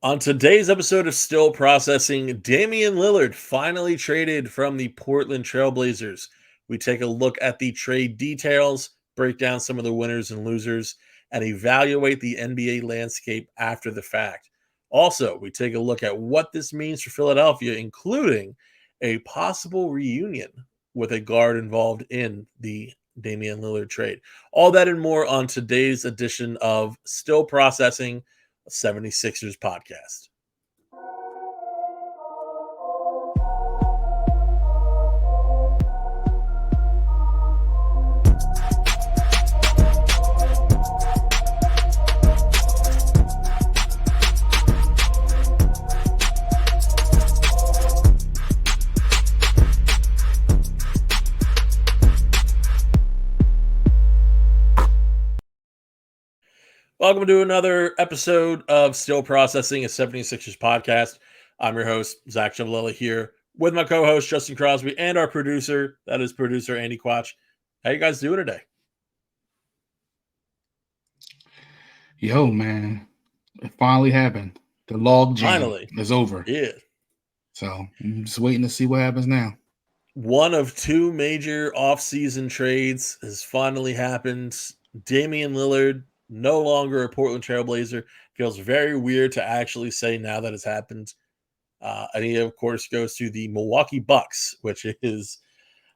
On today's episode of Still Processing, Damian Lillard finally traded from the Portland Trailblazers. We take a look at the trade details, break down some of the winners and losers, and evaluate the NBA landscape after the fact. Also, we take a look at what this means for Philadelphia, including a possible reunion with a guard involved in the Damian Lillard trade. All that and more on today's edition of Still Processing, 76ers podcast. Welcome to another episode of Still Processing, a 76ers podcast. I'm your host, Zach Chiavalella, here with my co-host, Justin Crosby, and our producer, that is producer Andy Quach. How you guys doing today? Yo, man, it finally happened. The log jam is over. Yeah. So I'm just waiting to see what happens now. One of two major offseason trades has finally happened. Damian Lillard, no longer a Portland Trailblazer. Feels very weird to actually say now that it's happened. And he, of course, goes to the Milwaukee Bucks, which is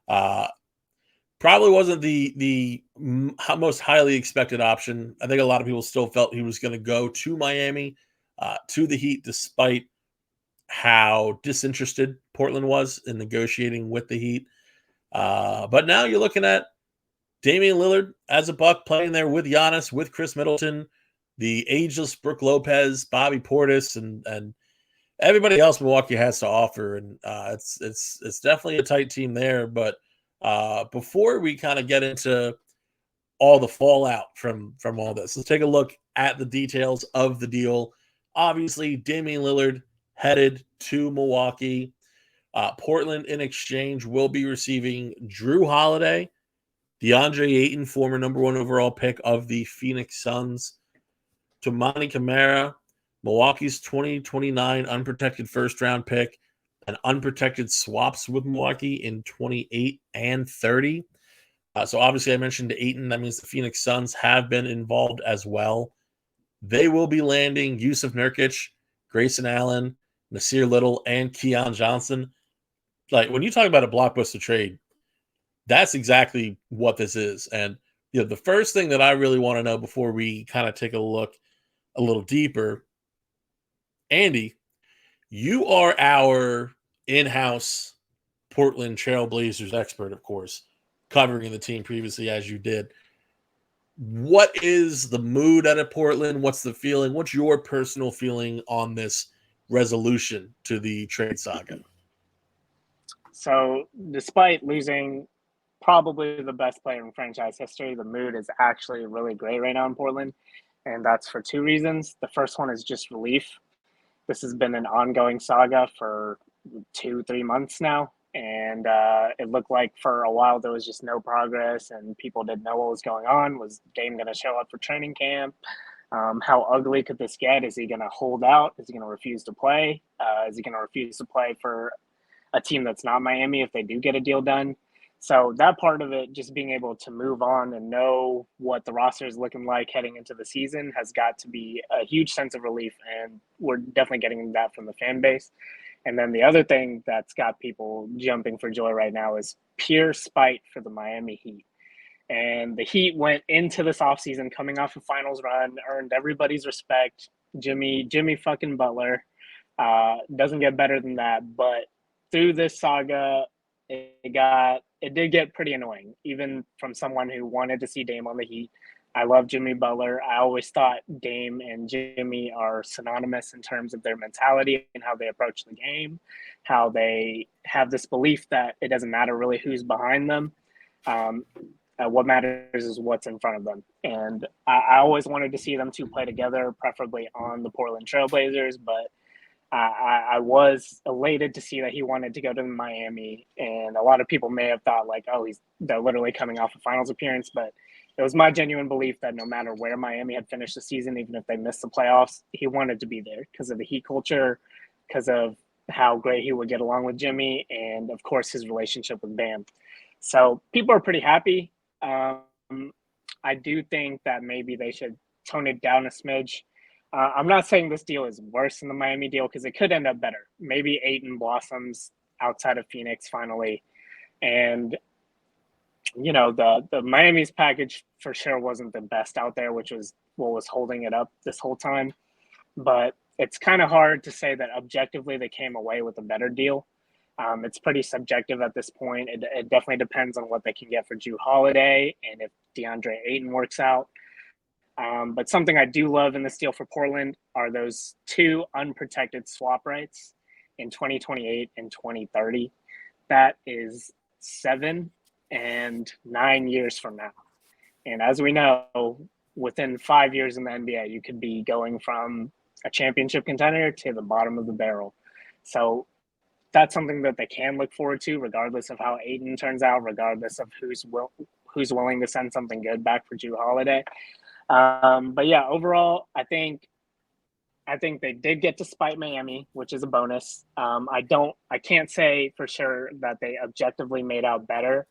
probably wasn't the most highly expected option. I think a lot of people still felt he was going to go to Miami, to the Heat, despite how disinterested Portland was in negotiating with the Heat. But now you're looking at Damian Lillard as a Buck playing there with Giannis, with Chris Middleton, the ageless Brook Lopez, Bobby Portis, and everybody else Milwaukee has to offer. And it's definitely a tight team there. But before we kind of get into all the fallout from all this, let's take a look at the details of the deal. Obviously, Damian Lillard headed to Milwaukee. Portland, in exchange, will be receiving Jrue Holiday, DeAndre Ayton, former number one overall pick of the Phoenix Suns, Toumani Camara, Milwaukee's 2029 unprotected first-round pick, and unprotected swaps with Milwaukee in 28 and 30. So obviously I mentioned Ayton. That means the Phoenix Suns have been involved as well. They will be landing Yusuf Nurkic, Grayson Allen, Nasir Little, and Keon Johnson. Like, when you talk about a blockbuster trade, that's exactly what this is. And the first thing that I really want to know before we kind of take a look a little deeper, Andy, you are our in-house Portland Trailblazers expert, of course, covering the team previously as you did. What is the mood at Portland? What's the feeling? What's your personal feeling on this resolution to the trade saga? So despite losing probably the best player in franchise history, the mood is actually really great right now in Portland. And that's for two reasons. The first one is just relief. This has been an ongoing saga for 2-3 months now. And it looked like for a while there was just no progress and people didn't know what was going on. Was Dame going to show up for training camp? How ugly could this get? Is he going to hold out? Is he going to refuse to play? Is he going to refuse to play for a team that's not Miami if they do get a deal done? So that part of it, just being able to move on and know what the roster is looking like heading into the season, has got to be a huge sense of relief. And we're definitely getting that from the fan base. And then the other thing that's got people jumping for joy right now is pure spite for the Miami Heat. And the Heat went into this offseason coming off a finals run, earned everybody's respect. Jimmy fucking Butler. Doesn't get better than that. But through this saga, it did get pretty annoying, even from someone who wanted to see Dame on the Heat. I love Jimmy Butler. I always thought Dame and Jimmy are synonymous in terms of their mentality and how they approach the game, how they have this belief that it doesn't matter really who's behind them. What matters is what's in front of them. And I always wanted to see them two play together, preferably on the Portland Trailblazers, but I was elated to see that he wanted to go to Miami, and a lot of people may have thought like, oh, they're literally coming off a finals appearance, but it was my genuine belief that no matter where Miami had finished the season, even if they missed the playoffs, he wanted to be there because of the Heat culture, because of how great he would get along with Jimmy, and of course his relationship with Bam. So people are pretty happy. I do think that maybe they should tone it down a smidge. I'm not saying this deal is worse than the Miami deal because it could end up better. Maybe Ayton blossoms outside of Phoenix finally, and the Miami's package for sure wasn't the best out there, which was what was holding it up this whole time. But it's kind of hard to say that objectively they came away with a better deal. It's pretty subjective at this point. It definitely depends on what they can get for Jrue Holiday and if DeAndre Ayton works out. But something I do love in this deal for Portland are those 2 unprotected swap rights in 2028 and 2030. That is 7 and 9 years from now. And as we know, within 5 years in the NBA, you could be going from a championship contender to the bottom of the barrel. So that's something that they can look forward to, regardless of how Ayton turns out, regardless of who's willing to send something good back for Jrue Holiday. But yeah, overall, I think they did get to spite Miami, which is a bonus. I can't say for sure that they objectively made out better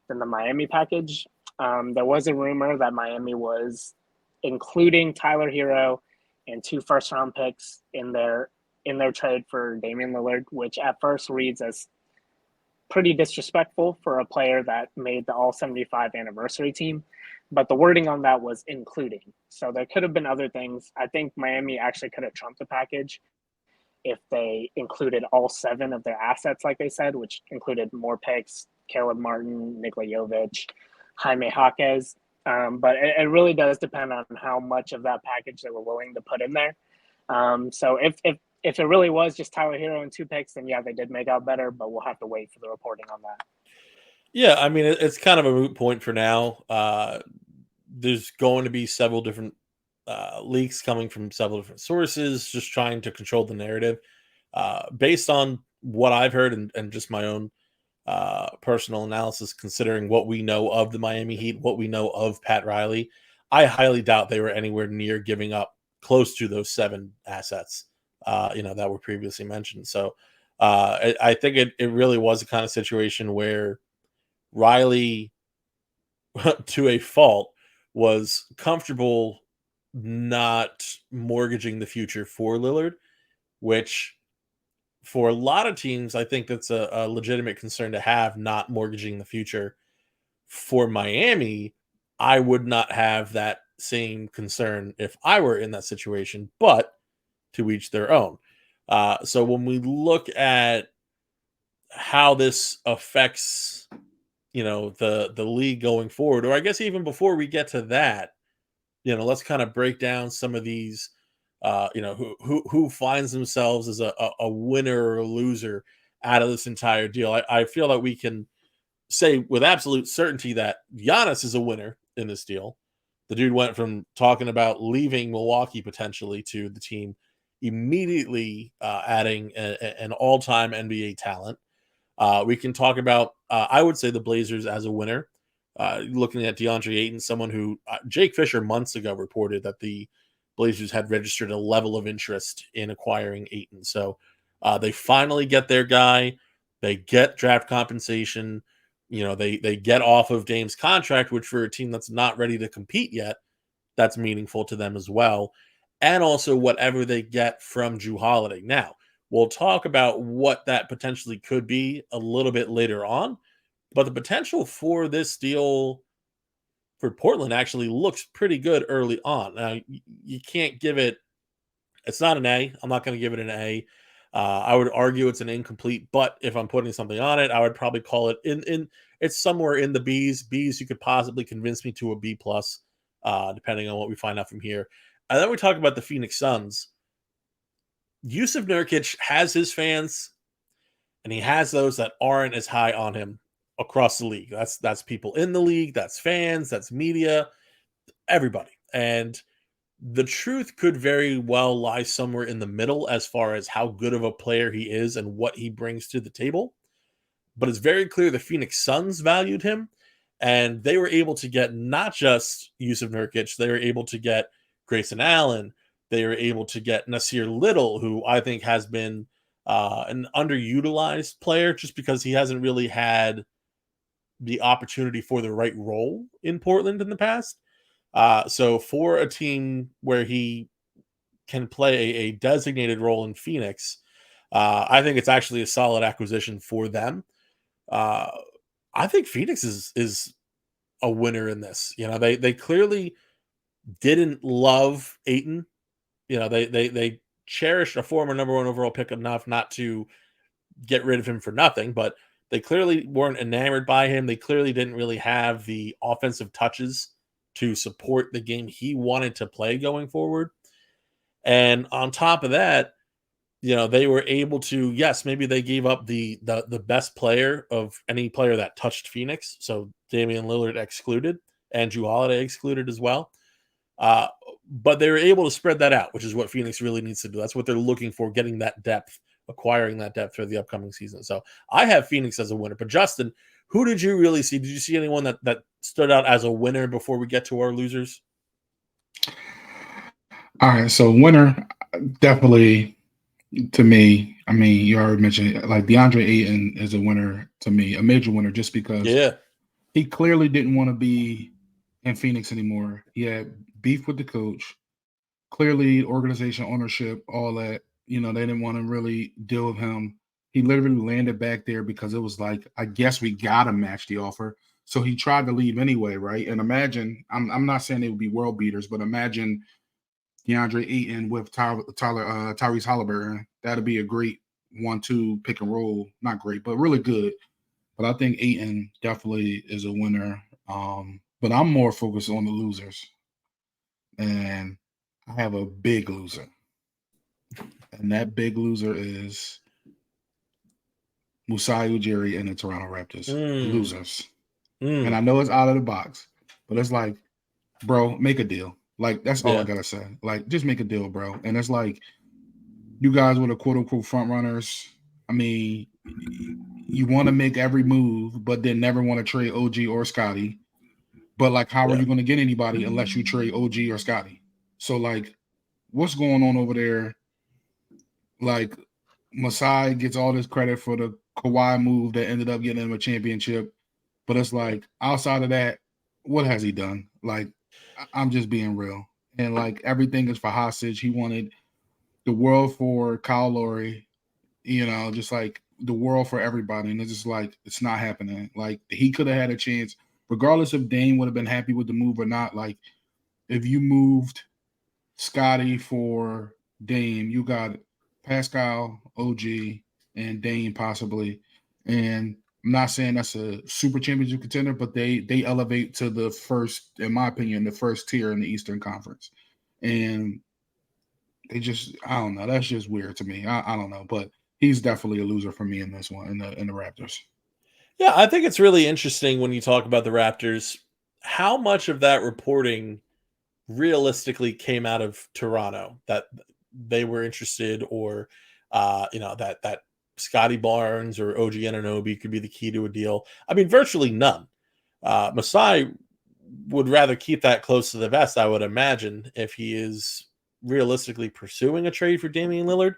than the Miami package. There was a rumor that Miami was including Tyler Hero and 2 first-round picks in their trade for Damian Lillard, which at first reads as pretty disrespectful for a player that made the All-75 anniversary team. But the wording on that was including. So there could have been other things. I think Miami actually could have trumped the package if they included all 7 of their assets, like they said, which included more picks, Caleb Martin, Nikola Jovic, Jaime Jaquez. But it really does depend on how much of that package they were willing to put in there. So if it really was just Tyler Hero and 2 picks, then yeah, they did make out better, but we'll have to wait for the reporting on that. Yeah, I mean, it's kind of a moot point for now. There's going to be several different leaks coming from several different sources, just trying to control the narrative. Based on what I've heard and just my own personal analysis, considering what we know of the Miami Heat, what we know of Pat Riley, I highly doubt they were anywhere near giving up close to those 7 assets, that were previously mentioned. So I think it really was a kind of situation where Riley, to a fault, was comfortable not mortgaging the future for Lillard, which for a lot of teams, I think that's a legitimate concern to have, not mortgaging the future. For Miami, I would not have that same concern if I were in that situation, but to each their own. So when we look at how this affects the league going forward, or I guess even before we get to that, let's kind of break down some of these who finds themselves as a winner or a loser out of this entire deal. I feel that we can say with absolute certainty that Giannis is a winner in this deal. The dude went from talking about leaving Milwaukee potentially to the team immediately adding an all-time NBA talent. We can talk about, I would say, the Blazers as a winner. Looking at DeAndre Ayton, someone who Jake Fisher months ago reported that the Blazers had registered a level of interest in acquiring Ayton. So they finally get their guy. They get draft compensation. They get off of Dame's contract, which for a team that's not ready to compete yet, that's meaningful to them as well. And also whatever they get from Jrue Holiday. Now, we'll talk about what that potentially could be a little bit later on, but the potential for this deal for Portland actually looks pretty good early on. Now, you can't give it, it's not an A. I'm not going to give it an A. I would argue it's an incomplete, but if I'm putting something on it, I would probably call it it's somewhere in the B's. B's, you could possibly convince me to a B plus, depending on what we find out from here. And then we talk about the Phoenix Suns. Yusuf Nurkic has his fans, and he has those that aren't as high on him across the league. That's people in the league, that's fans, that's media, everybody. And the truth could very well lie somewhere in the middle as far as how good of a player he is and what he brings to the table. But it's very clear the Phoenix Suns valued him, And they were able to get not just Yusuf Nurkic, they were able to get Grayson Allen. They were able to get Nasir Little, who I think has been an underutilized player just because he hasn't really had the opportunity for the right role in Portland in the past. So for a team where he can play a designated role in Phoenix, I think it's actually a solid acquisition for them. I think Phoenix is a winner in this. They clearly didn't love Ayton. They cherished a former number one overall pick enough not to get rid of him for nothing, but they clearly weren't enamored by him. They clearly didn't really have the offensive touches to support the game he wanted to play going forward. And on top of that, they were able to, yes, maybe they gave up the best player of any player that touched Phoenix. So Damian Lillard excluded and Jrue Holiday excluded as well. But they were able to spread that out, which is what Phoenix really needs to do. That's what they're looking for, getting that depth, acquiring that depth for the upcoming season. So I have Phoenix as a winner. But Justin, who did you really see? Did you see anyone that stood out as a winner before we get to our losers? All right, so winner, definitely to me. I mean, you already mentioned it, like DeAndre Ayton is a winner to me, a major winner, just because he clearly didn't want to be in Phoenix anymore. He had beef with the coach. Clearly, organization, ownership, all that. They didn't want to really deal with him. He literally landed back there because it was like, I guess we gotta match the offer. So he tried to leave anyway, right? And imagine, I'm not saying they would be world beaters, but imagine DeAndre Ayton with Tyrese Halliburton. That'd be a great 1-2 pick and roll. Not great, but really good. But I think Ayton definitely is a winner. But I'm more focused on the losers. And I have a big loser. And that big loser is Masai Ujiri and the Toronto Raptors. Losers. And I know it's out of the box, but it's like, bro, make a deal. Like, that's all I gotta say. Like, just make a deal, bro. And it's like, you guys were the quote unquote front runners. I mean, you want to make every move, but then never want to trade OG or Scotty. But like, how are you going to get anybody unless you trade OG or Scotty? So like, what's going on over there? Like, Masai gets all this credit for the Kawhi move that ended up getting him a championship. But it's like, outside of that, what has he done? Like, I'm just being real. And like, everything is for hostage. He wanted the world for Kyle Lowry, just like the world for everybody. And it's just like, it's not happening. Like, he could have had a chance, regardless if Dame would have been happy with the move or not. Like, if you moved Scotty for Dame, you got Pascal, OG, and Dame possibly. And I'm not saying that's a super championship contender, but they elevate to the first, in my opinion, the first tier in the Eastern Conference. And they just, I don't know. That's just weird to me. I don't know, but he's definitely a loser for me in this one, in the Raptors. Yeah, I think it's really interesting when you talk about the Raptors, how much of that reporting realistically came out of Toronto, that they were interested, or that Scotty Barnes or OG Anunoby could be the key to a deal. I mean, virtually none. Masai would rather keep that close to the vest, I would imagine, if he is realistically pursuing a trade for Damian Lillard.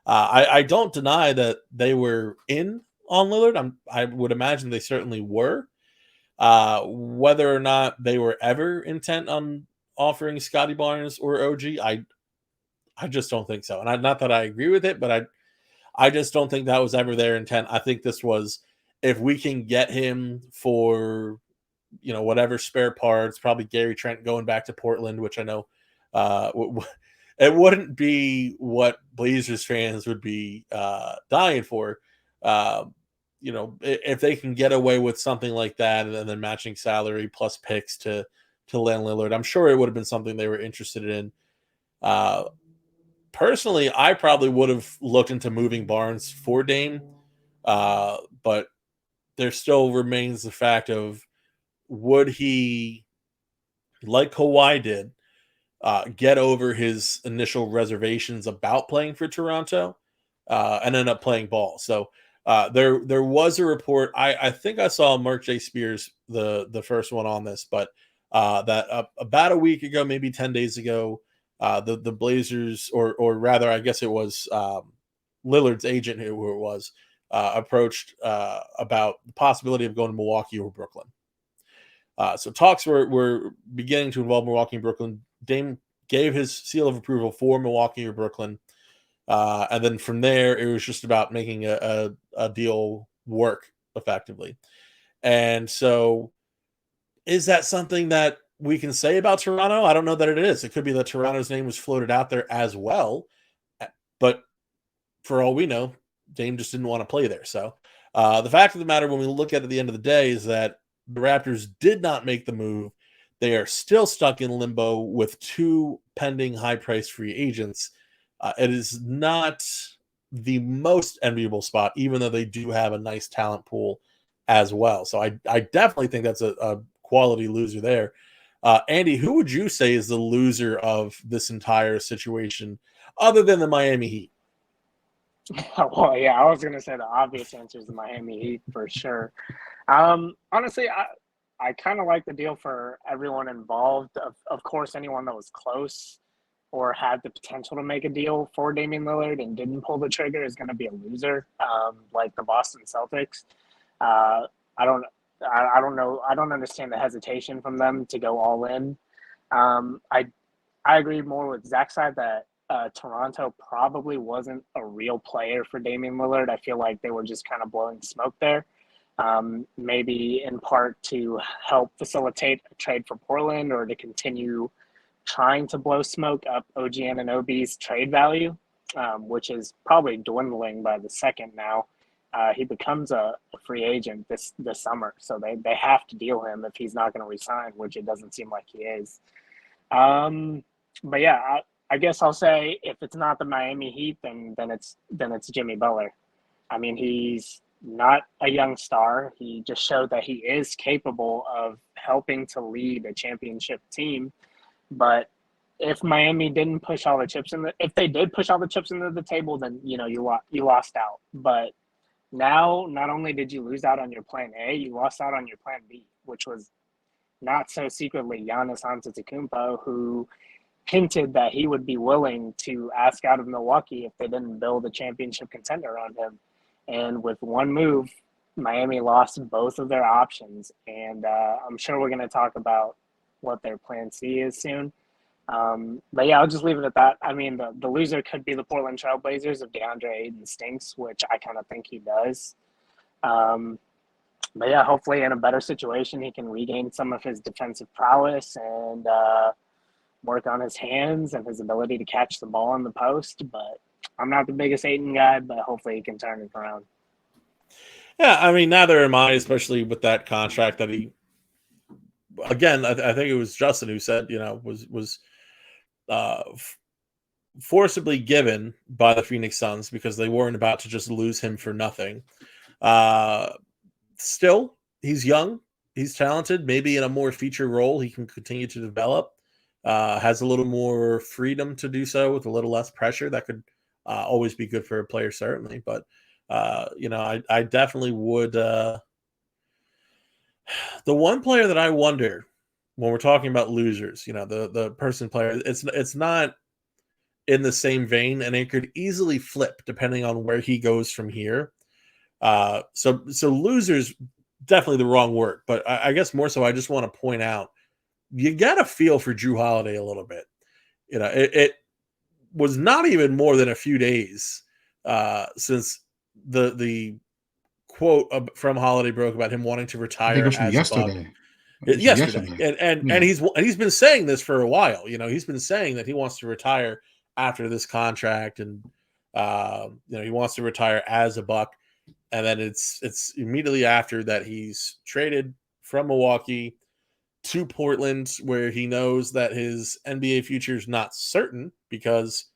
I don't deny that they were in on Lillard. I would imagine they certainly were. Whether or not they were ever intent on offering Scotty Barnes or OG, I just don't think so. And not that I agree with it, but I just don't think that was ever their intent. I think this was, if we can get him for, whatever spare parts, probably Gary Trent going back to Portland, which I know it wouldn't be what Blazers fans would be dying for. If they can get away with something like that and then matching salary plus picks to land Lillard, I'm sure it would have been something they were interested in. Personally, I probably would have looked into moving Barnes for Dame, but there still remains the fact of, would he, like Kawhi did, get over his initial reservations about playing for Toronto and end up playing ball. So There was a report. I think I saw Mark J. Spears, the first one on this, but that about a week ago, maybe 10 days ago, the Blazers, or rather, I guess it was Lillard's agent who it was, approached about the possibility of going to Milwaukee or Brooklyn. So talks were beginning to involve Milwaukee and Brooklyn. Dame gave his seal of approval for Milwaukee or Brooklyn. And then from there, it was just about making a deal work effectively. And so is that something that we can say about Toronto? I don't know that it is. It could be that Toronto's name was floated out there as well. But for all we know, Dame just didn't want to play there. So the fact of the matter, when we look at it at the end of the day, is that the Raptors did not make the move. They are still stuck in limbo with 2 pending high-priced free agents. It is not the most enviable spot, even though they do have a nice talent pool as well. So I definitely think that's a quality loser there. Andy, who would you say is the loser of this entire situation, other than the Miami Heat? Well, yeah, I was going to say the obvious answer is the Miami Heat for sure. Honestly, I kind of like the deal for everyone involved. Of course, anyone that was close or had the potential to make a deal for Damian Lillard and didn't pull the trigger is going to be a loser, like the Boston Celtics. I don't know. I don't understand the hesitation from them to go all in. I agree more with Zach's side that Toronto probably wasn't a real player for Damian Lillard. I feel like they were just kind of blowing smoke there. Maybe in part to help facilitate a trade for Portland or to continue trying to blow smoke up OG Anunoby's trade value, which is probably dwindling by the second now. He becomes a free agent this summer, so they have to deal him if he's not going to resign, which it doesn't seem like he is. But yeah, I guess I'll say if it's not the Miami Heat, then it's Jimmy Butler. I mean, he's not a young star. He just showed that he is capable of helping to lead a championship team. But if Miami didn't push all the chips if they did push all the chips into the table, then you lost out. But now, not only did you lose out on your plan A, you lost out on your plan B, which was not so secretly Giannis Antetokounmpo, who hinted that he would be willing to ask out of Milwaukee if they didn't build a championship contender around him. And with one move, Miami lost both of their options. And I'm sure we're going to talk about what their plan C is soon. But yeah, I'll just leave it at that. I mean, the loser could be the Portland Trailblazers if DeAndre Ayton stinks, which I kind of think he does. But yeah, hopefully in a better situation, he can regain some of his defensive prowess and work on his hands and his ability to catch the ball in the post. But I'm not the biggest Ayton guy, but hopefully he can turn it around. Yeah, I mean, neither am I, especially with that contract that he. Again, I think it was Justin who said, was forcibly given by the Phoenix Suns because they weren't about to just lose him for nothing. Still, he's young, he's talented. Maybe in a more feature role, he can continue to develop. Has a little more freedom to do so with a little less pressure. That could always be good for a player, certainly. But I definitely would. The one player that I wonder when we're talking about losers, the person player, it's not in the same vein, and it could easily flip depending on where he goes from here. So losers, definitely the wrong word, but I guess more so I just want to point out you got to feel for Jrue Holiday a little bit. It was not even more than a few days since the quote from Holiday broke about him wanting to retire as yesterday. Yesterday. And he's been saying this for a while. He's been saying that he wants to retire after this contract, and he wants to retire as a Buck. And then it's immediately after that he's traded from Milwaukee to Portland, where he knows that his NBA future is not certain because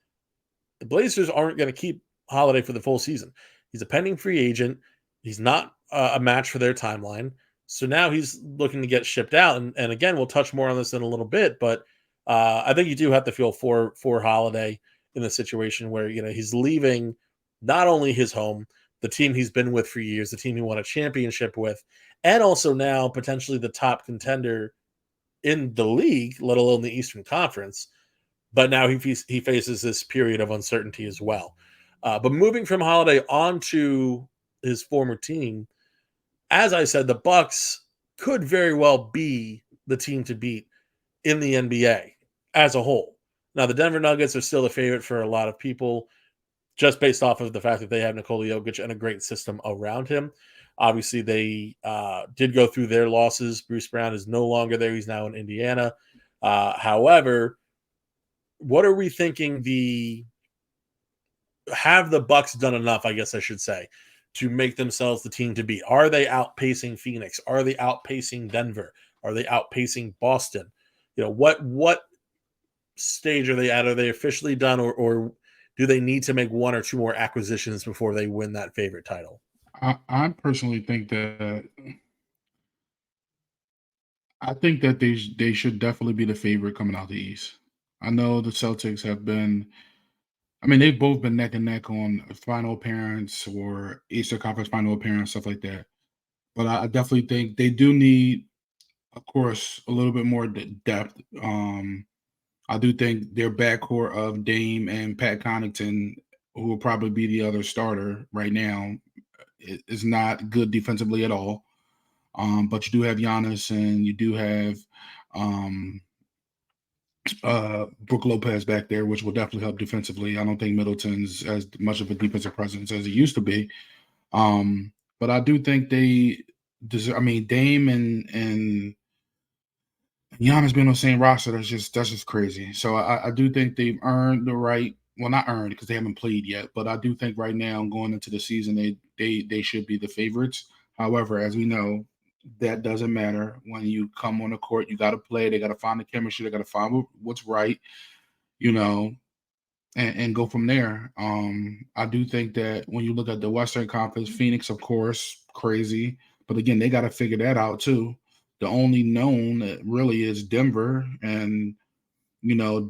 the Blazers aren't going to keep Holiday for the full season. He's a pending free agent. He's not a match for their timeline. So now he's looking to get shipped out. And again, we'll touch more on this in a little bit, but I think you do have to feel for Holiday in the situation where, he's leaving not only his home, the team he's been with for years, the team he won a championship with, and also now potentially the top contender in the league, let alone the Eastern Conference. But now he faces this period of uncertainty as well. But moving from Holiday on to his former team, as I said, the Bucks could very well be the team to beat in the NBA as a whole. Now, the Denver Nuggets are still the favorite for a lot of people, just based off of the fact that they have Nikola Jokic and a great system around him. Obviously, they did go through their losses. Bruce Brown is no longer there. He's now in Indiana. However, what are we thinking have the Bucks done enough, I guess I should say, to make themselves the team to beat? Are they outpacing Phoenix? Are they outpacing Denver? Are they outpacing Boston? What stage are they at? Are they officially done, or do they need to make one or two more acquisitions before they win that favorite title? I personally think that they should definitely be the favorite coming out the East. I know the Celtics have been. I mean, they've both been neck and neck on final appearance or Eastern Conference final appearance, stuff like that. But I definitely think they do need, of course, a little bit more depth. I do think their backcourt of Dame and Pat Connaughton, who will probably be the other starter right now, is not good defensively at all. But you do have Giannis and you do have Brook Lopez back there, which will definitely help defensively. I don't think Middleton's as much of a defensive presence as he used to be. But I do think they deserve. I mean, Dame and Giannis being on the same roster, that's just crazy. So I do think they've earned the right. Well, not earned because they haven't played yet, but I do think right now going into the season they should be the favorites. However, as we know, that doesn't matter. When you come on the court, you got to play. They got to find the chemistry. They got to find what's right, and go from there. I do think that when you look at the Western Conference, Phoenix, of course, crazy. But again, they got to figure that out too. The only known really is Denver. And,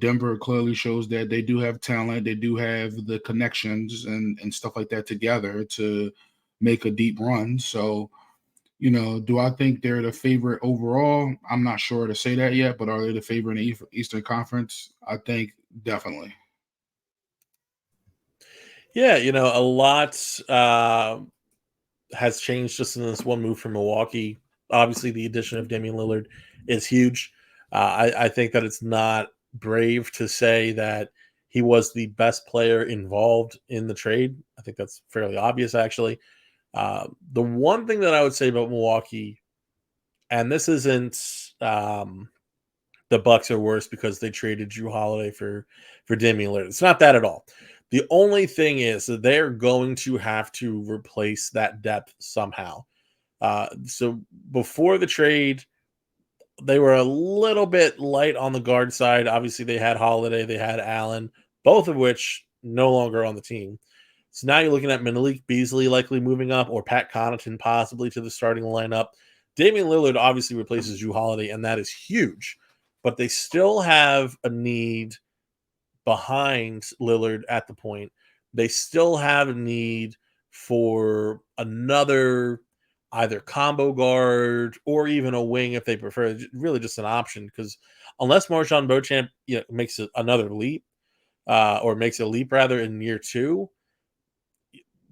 Denver clearly shows that they do have talent. They do have the connections and stuff like that together to make a deep run. So, do I think they're the favorite overall? I'm not sure to say that yet, but are they the favorite in the Eastern Conference? I think definitely. Yeah, a lot has changed just in this one move from Milwaukee. Obviously, the addition of Damian Lillard is huge. I think that it's not brave to say that he was the best player involved in the trade. I think that's fairly obvious, actually. The one thing that I would say about Milwaukee, and this isn't the Bucks are worse because they traded Jrue Holiday for Damian Lillard. It's not that at all. The only thing is that they're going to have to replace that depth somehow. So before the trade, they were a little bit light on the guard side. Obviously, they had Holiday, they had Allen, both of which no longer on the team. So now you're looking at Malik Beasley likely moving up, or Pat Connaughton possibly to the starting lineup. Damian Lillard obviously replaces Jrue Holiday, and that is huge. But they still have a need behind Lillard at the point. They still have a need for another either combo guard or even a wing if they prefer. Really just an option, because unless Marjon Beauchamp makes another leap or makes a leap rather in year two,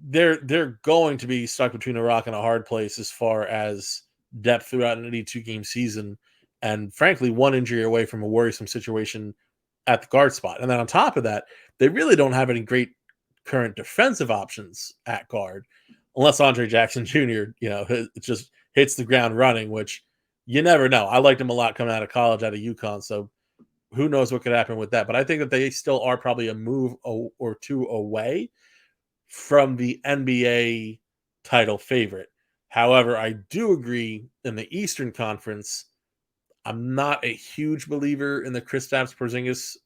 they're going to be stuck between a rock and a hard place as far as depth throughout an 82-game season, and frankly, one injury away from a worrisome situation at the guard spot. And then on top of that, they really don't have any great current defensive options at guard, unless Andre Jackson Jr., just hits the ground running, which you never know. I liked him a lot coming out of college out of UConn, so who knows what could happen with that. But I think that they still are probably a move or two away from the NBA title favorite. However, I do agree in the Eastern Conference, I'm not a huge believer in the Kristaps Porzingis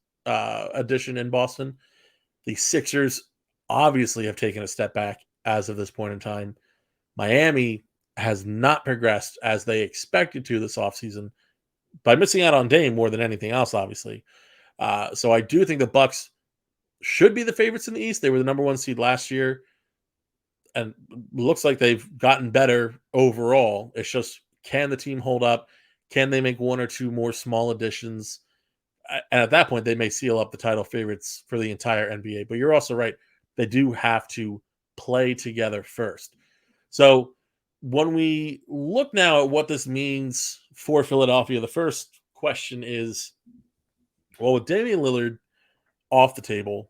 addition in Boston. The Sixers obviously have taken a step back as of this point in time. Miami has not progressed as they expected to this offseason by missing out on Dame more than anything else, obviously. So I do think the Bucks should be the favorites in the East. They were the number one seed last year. and looks like they've gotten better overall. It's just, can the team hold up? Can they make one or two more small additions? And at that point, they may seal up the title favorites for the entire NBA. But you're also right. They do have to play together first. So when we look now at what this means for Philadelphia, the first question is, well, with Damian Lillard off the table,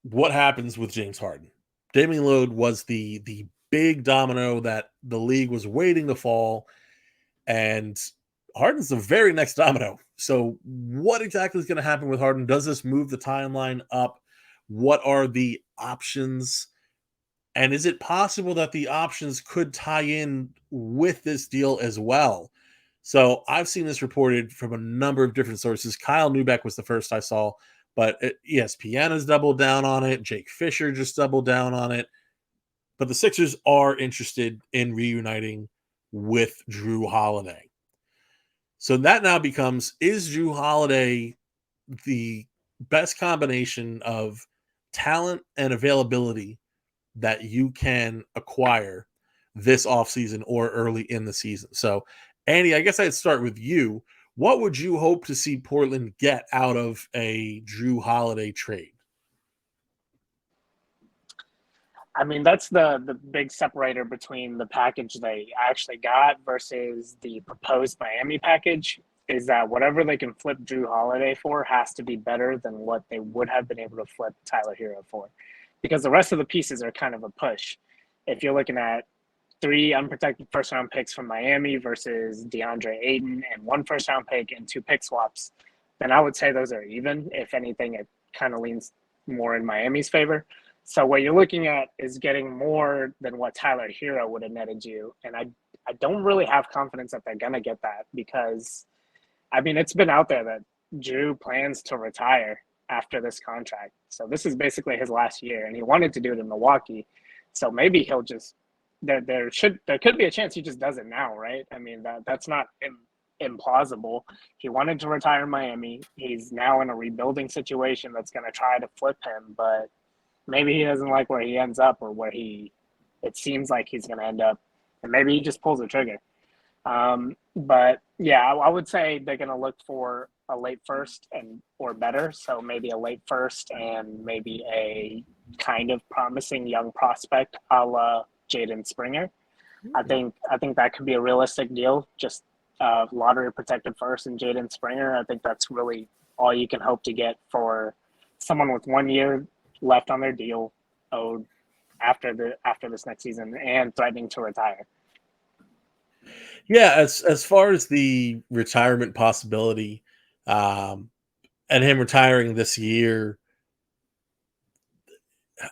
what happens with James Harden? Damian Lillard was the big domino that the league was waiting to fall, and Harden's the very next domino. So what exactly is going to happen with Harden? Does this move the timeline up? What are the options? And is it possible that the options could tie in with this deal as well? So I've seen this reported from a number of different sources. Kyle Neubeck was the first I saw, but ESPN has doubled down on it. Jake Fisher just doubled down on it. But the Sixers are interested in reuniting with Jrue Holiday. So that now becomes, is Jrue Holiday the best combination of talent and availability that you can acquire this offseason or early in the season? So, Andy, I guess I'd start with you. What would you hope to see Portland get out of a Jrue Holiday trade? I mean, that's the big separator between the package they actually got versus the proposed Miami package, is that whatever they can flip Jrue Holiday for has to be better than what they would have been able to flip Tyler Hero for. Because the rest of the pieces are kind of a push. If you're looking at 3 unprotected first-round picks from Miami versus DeAndre Ayton and 1 first-round pick and 2 pick swaps, then I would say those are even. If anything, it kind of leans more in Miami's favor. So what you're looking at is getting more than what Tyler Hero would have netted you. And I don't really have confidence that they're going to get that because, I mean, it's been out there that Jrue plans to retire after this contract. So this is basically his last year, and he wanted to do it in Milwaukee. So maybe he'll just there could be a chance he just does it now, right? I mean, that's not implausible. He wanted to retire in Miami. He's now in a rebuilding situation that's going to try to flip him, but maybe he doesn't like where he ends up or where it seems like he's going to end up, and maybe he just pulls the trigger. But yeah, I would say they're going to look for a late first or better. So maybe a late first and maybe a kind of promising young prospect a la Jaden Springer. I think that could be a realistic deal. Just lottery protected first and Jaden Springer. I think that's really all you can hope to get for someone with 1 year left on their deal owed after this next season and threatening to retire. Yeah, as far as the retirement possibility, and him retiring this year,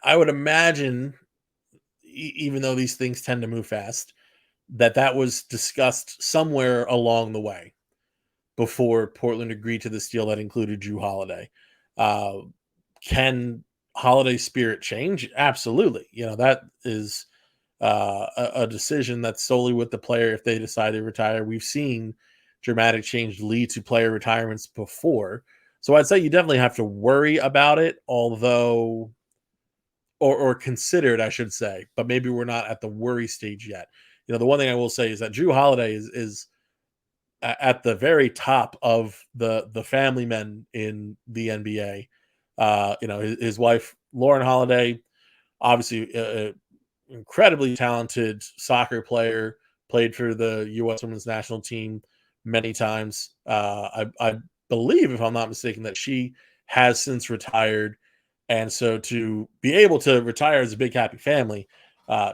I would imagine, even though these things tend to move fast, that was discussed somewhere along the way before Portland agreed to this deal that included Jrue Holiday. Can Holiday's spirit change? Absolutely. That is a decision that's solely with the player if they decide to retire. We've seen dramatic change lead to player retirements before. So I'd say you definitely have to worry about it, although, or consider it, I should say, but maybe we're not at the worry stage yet. The one thing I will say is that Jrue Holiday is at the very top of the family men in the NBA. His wife, Lauren Holiday, obviously incredibly talented soccer player, played for the U.S. women's national team many times. I believe, if I'm not mistaken, that she has since retired. And so to be able to retire as a big, happy family,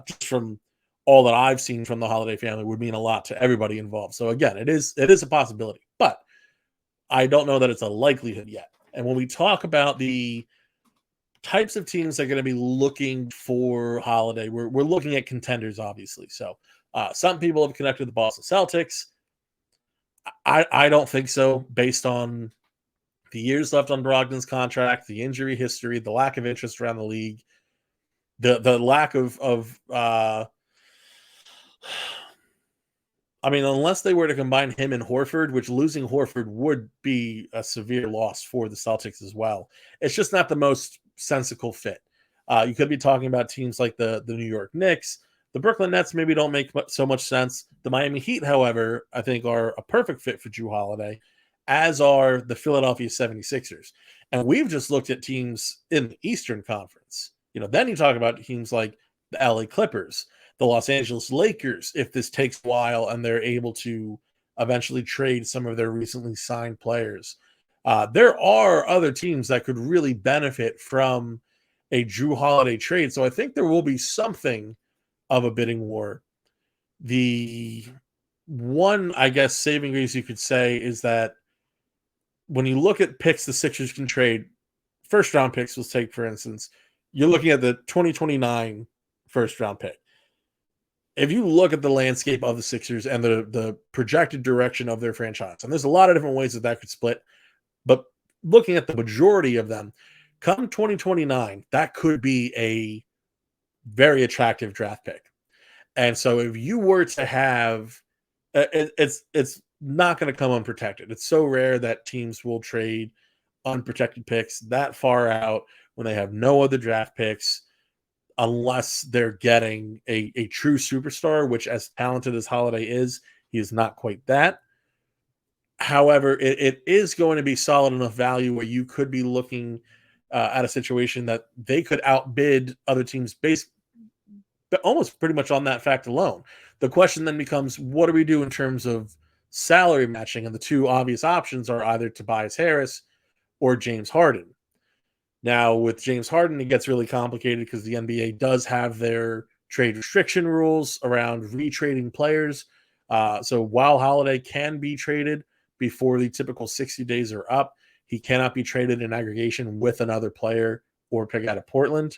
just from all that I've seen from the Holiday family, would mean a lot to everybody involved. So again, it is a possibility, but I don't know that it's a likelihood yet. And when we talk about the types of teams that are going to be looking for Holiday, we're looking at contenders, obviously. So some people have connected the Boston Celtics. I don't think so, based on the years left on Brogdon's contract, the injury history, the lack of interest around the league, the lack of unless they were to combine him and Horford, which losing Horford would be a severe loss for the Celtics as well. It's just not the most sensible fit. You could be talking about teams like the New York Knicks. The Brooklyn Nets maybe don't make so much sense. The Miami Heat, however, I think are a perfect fit for Jrue Holiday, as are the Philadelphia 76ers. And we've just looked at teams in the Eastern Conference. Then you talk about teams like the LA Clippers, the Los Angeles Lakers, if this takes a while and they're able to eventually trade some of their recently signed players. There are other teams that could really benefit from a Jrue Holiday trade. So I think there will be something of a bidding war. The one, I guess, saving grace you could say is that when you look at picks the Sixers can trade, first round picks, let's take, for instance, you're looking at the 2029 first round pick. If you look at the landscape of the Sixers and the projected direction of their franchise, and there's a lot of different ways that could split, but looking at the majority of them, come 2029, that could be a very attractive draft pick. And so if you were to have, it's not going to come unprotected. It's so rare that teams will trade unprotected picks that far out when they have no other draft picks, unless they're getting a true superstar, which, as talented as Holiday is, he is not quite that. However, it is going to be solid enough value where you could be looking at a situation that they could outbid other teams based almost pretty much on that fact alone. The question then becomes, what do we do in terms of salary matching? And the two obvious options are either Tobias Harris or James Harden. Now, with James Harden, it gets really complicated because the NBA does have their trade restriction rules around retrading players. So while Holiday can be traded before the typical 60 days are up, he cannot be traded in aggregation with another player or pick out of Portland.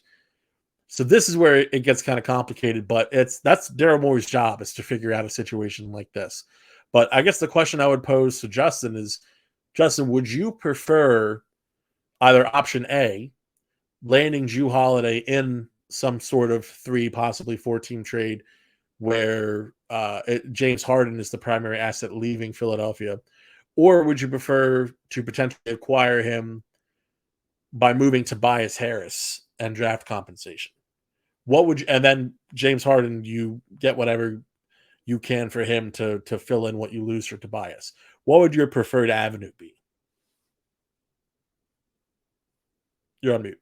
So this is where it gets kind of complicated, but that's Daryl Morey's job, is to figure out a situation like this. But I guess the question I would pose to Justin is, Justin, would you prefer either option A, landing Jrue Holiday in some sort of 3, possibly 4-team trade where James Harden is the primary asset leaving Philadelphia, or would you prefer to potentially acquire him by moving Tobias Harris and draft compensation? What would you, and then James Harden, you get whatever you can for him to fill in what you lose for Tobias. What would your preferred avenue be? You're on mute.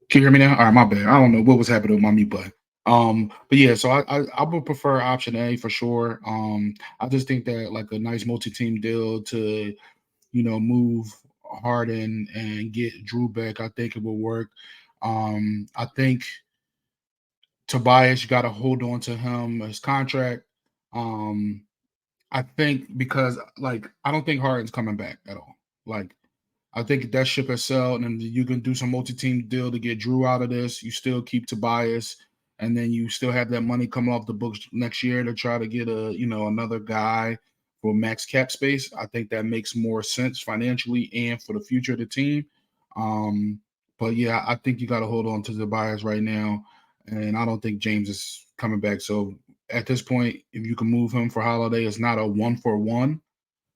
Can you hear me now? All right, my bad. I don't know what was happening with my mute button. But yeah, so I would prefer option A for sure. I just think that like a nice multi-team deal to, move Harden and get Jrue back, I think it will work. I think Tobias, you got to hold on to him, his contract. I think because I don't think Harden's coming back at all. I think that ship has sailed, and you can do some multi-team deal to get Jrue out of this. You still keep Tobias, and then you still have that money coming off the books next year to try to get another guy for max cap space. I think that makes more sense financially and for the future of the team. But yeah, I think you got to hold on to Tobias right now, and I don't think James is coming back. So at this point, if you can move him for Holiday, it's not a 1-for-1.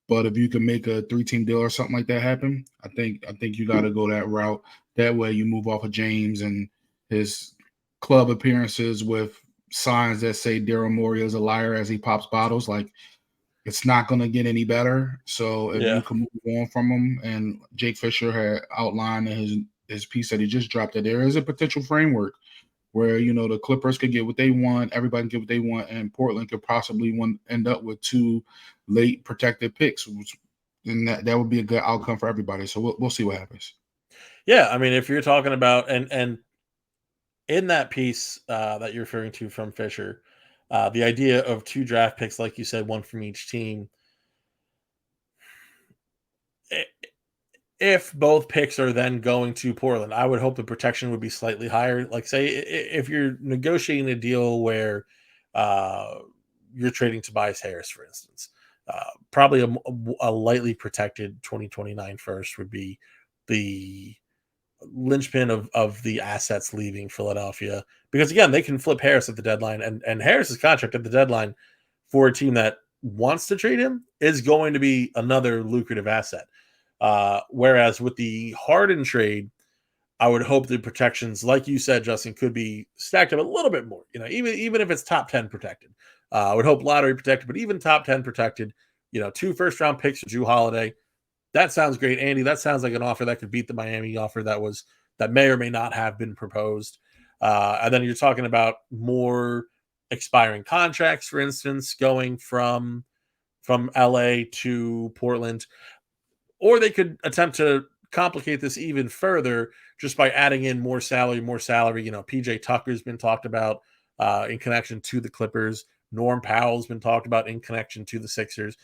But if you can make a 3-team deal or something like that happen, I think you got to go that route. That way you move off of James and his club appearances with signs that say Daryl Morey is a liar as he pops bottles. It's not going to get any better. So if you can move on from him, and Jake Fisher had outlined in his piece that he just dropped, that there is a potential framework where, the Clippers could get what they want, everybody can get what they want, and Portland could possibly end up with 2 late protected picks, and that would be a good outcome for everybody. So we'll see what happens. Yeah, I mean, if you're talking about, and in that piece that you're referring to from Fisher, the idea of 2 draft picks, like you said, 1 from each team, if both picks are then going to Portland, I would hope the protection would be slightly higher. Like, say, if you're negotiating a deal where you're trading Tobias Harris, for instance, probably a lightly protected 2029 first would be the linchpin of the assets leaving Philadelphia, because again, they can flip Harris at the deadline, and Harris's contract at the deadline for a team that wants to trade him is going to be another lucrative asset. Whereas with the Harden trade, I would hope the protections, like you said, Justin, could be stacked up a little bit more. Even if it's top 10 protected, I would hope lottery protected, but even top 10 protected. 2 first-round picks for Jrue Holiday. That sounds great, Andy. That sounds like an offer that could beat the Miami offer that may or may not have been proposed. And then you're talking about more expiring contracts, for instance, going from LA to Portland. Or they could attempt to complicate this even further just by adding in more salary. PJ Tucker's been talked about in connection to the Clippers. Norm Powell's been talked about in connection to the Sixers.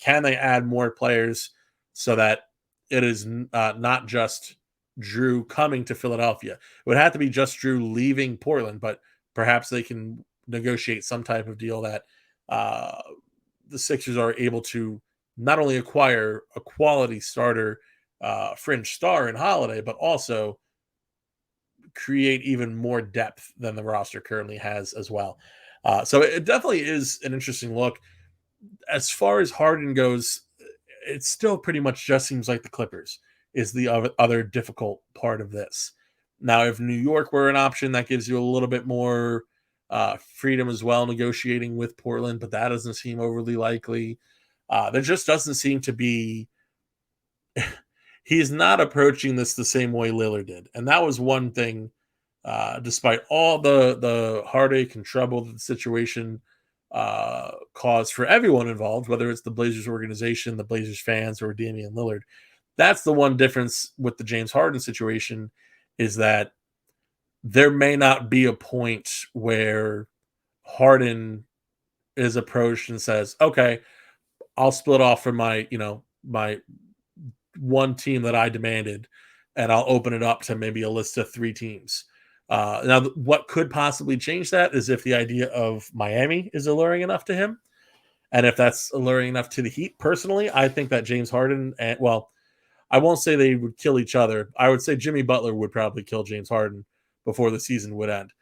Can they add more players so that it is not just Jrue coming to Philadelphia? It would have to be just Jrue leaving Portland, but perhaps they can negotiate some type of deal that the Sixers are able to not only acquire a quality starter, fringe star in Holiday, but also create even more depth than the roster currently has as well. So it definitely is an interesting look. As far as Harden goes, it still pretty much just seems like the Clippers is the other difficult part of this. Now, if New York were an option, that gives you a little bit more freedom as well, negotiating with Portland, but that doesn't seem overly likely. There just doesn't seem to be he's not approaching this the same way Lillard did. And that was one thing, despite all the heartache and trouble that the situation caused for everyone involved, whether it's the Blazers organization, the Blazers fans, or Damian Lillard. That's the one difference with the James Harden situation, is that there may not be a point where Harden is approached and says, okay, I'll split off from my one team that I demanded, and I'll open it up to maybe a list of 3 teams. Now, what could possibly change that is if the idea of Miami is alluring enough to him. And if that's alluring enough to the Heat, personally, I think that James Harden, I won't say they would kill each other. I would say Jimmy Butler would probably kill James Harden before the season would end.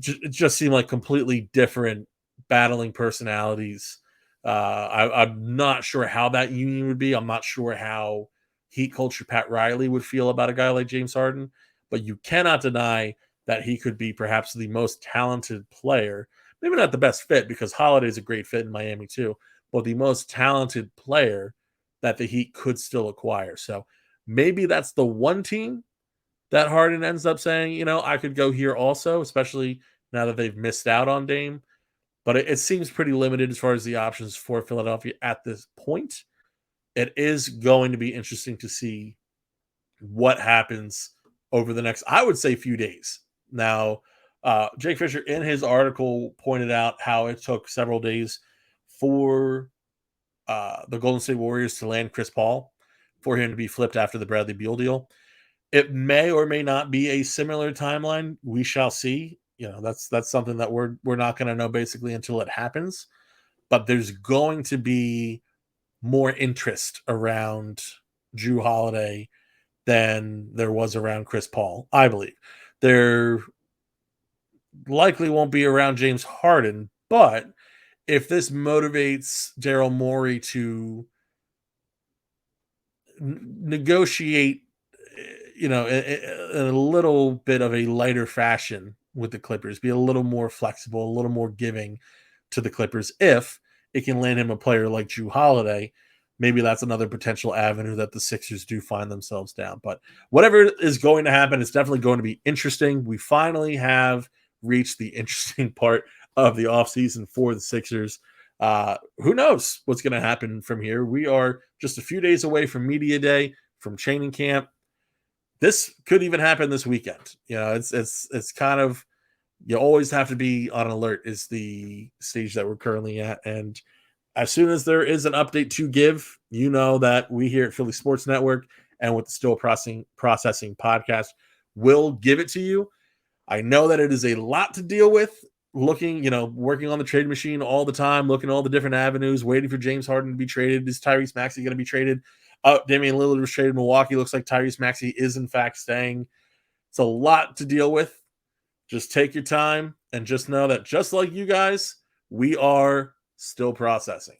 It just seemed like completely different battling personalities. I'm not sure how that union would be. I'm not sure how Heat culture Pat Riley would feel about a guy like James Harden, but you cannot deny that he could be perhaps the most talented player. Maybe not the best fit, because Holiday is a great fit in Miami too, but the most talented player that the Heat could still acquire. So maybe that's the one team that Harden ends up saying, I could go here also, especially now that they've missed out on Dame. But it seems pretty limited as far as the options for Philadelphia at this point. It is going to be interesting to see what happens over the next, I would say, few days. Now, Jake Fisher in his article pointed out how it took several days for the Golden State Warriors to land Chris Paul, for him to be flipped after the Bradley Beal deal. It may or may not be a similar timeline. We shall see. That's something that we're not going to know basically until it happens. But there's going to be more interest around Jrue Holiday than there was around Chris Paul, I believe. There likely won't be around James Harden, but if this motivates Daryl Morey to negotiate, in a little bit of a lighter fashion with the Clippers, be a little more flexible, a little more giving to the Clippers, if it can land him a player like Jrue Holiday, maybe that's another potential avenue that the Sixers do find themselves down. But whatever is going to happen, it's definitely going to be interesting. We finally have reached the interesting part of the offseason for the Sixers. Who knows what's going to happen from here? We are just a few days away from media day, from training camp. This could even happen this weekend. It's kind of, you always have to be on alert, is the stage that we're currently at. And as soon as there is an update to give, that we here at Philly Sports Network and with the Still Processing podcast will give it to you. I know that it is a lot to deal with, working on the trade machine all the time, looking at all the different avenues, waiting for James Harden to be traded. Is Tyrese Maxey going to be traded? Damian Lillard was traded in Milwaukee. Looks like Tyrese Maxey is in fact staying. It's a lot to deal with. Just take your time and just know that just like you guys, we are still processing.